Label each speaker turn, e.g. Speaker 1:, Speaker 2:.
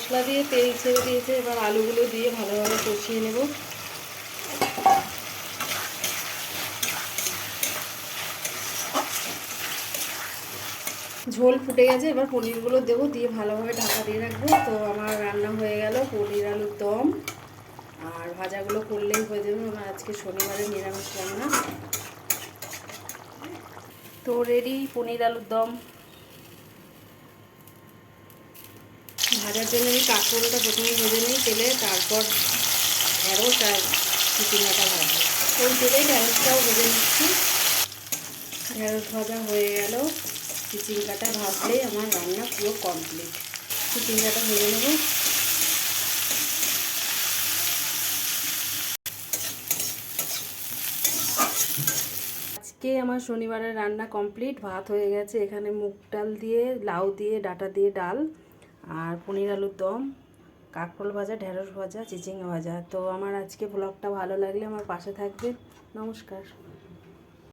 Speaker 1: মশলা দিয়ে তেল ছেড়ে দিয়েছে, এবার আলুগুলো দিয়ে ভালোভাবে কষিয়ে নেব। ঝোল ফুটে গেছে, এবার পনিরগুলো দেবো, দিয়ে ভালোভাবে ঢাকা দিয়ে রাখবো। তো আমার রান্না হয়ে গেল পনির আলুর দম, আর ভাজাগুলো করলেই হয়ে যাবে। আমার আজকে শনিবারের নিরামিষ রান্না। তো রেডি পনির আলুর দম। ভাজার জন্য আমি কাঁকরোলটা প্রথমে ভেজে নিই তেলে, তারপর ঢেঁড়স আর চিচিঙ্গাটা ভাজবো। ওই তেলেই ঢেঁড়সটাও ভেজে নিচ্ছি। ঢেঁড়স ভাজা হয়ে গেল, চিচিঙ্গাটা ভাজলেই আমার রান্না পুরো কমপ্লিট। চিচিঙ্গাটা ভেজে নেব। আজকে আমার শনিবারের রান্না কমপ্লিট। ভাত হয়ে গেছে, এখানে মুগ ডাল দিয়ে, লাউ দিয়ে, ডাঁটা দিয়ে ডাল, আর পনির আলুর দম, কাঁকরোল ভাজা, ঢেঁড়স ভাজা, চিচিঙ্গা ভাজা। তো আমার আজকে ব্লগটা ভালো লাগলে আমার পাশে থাকবে। নমস্কার।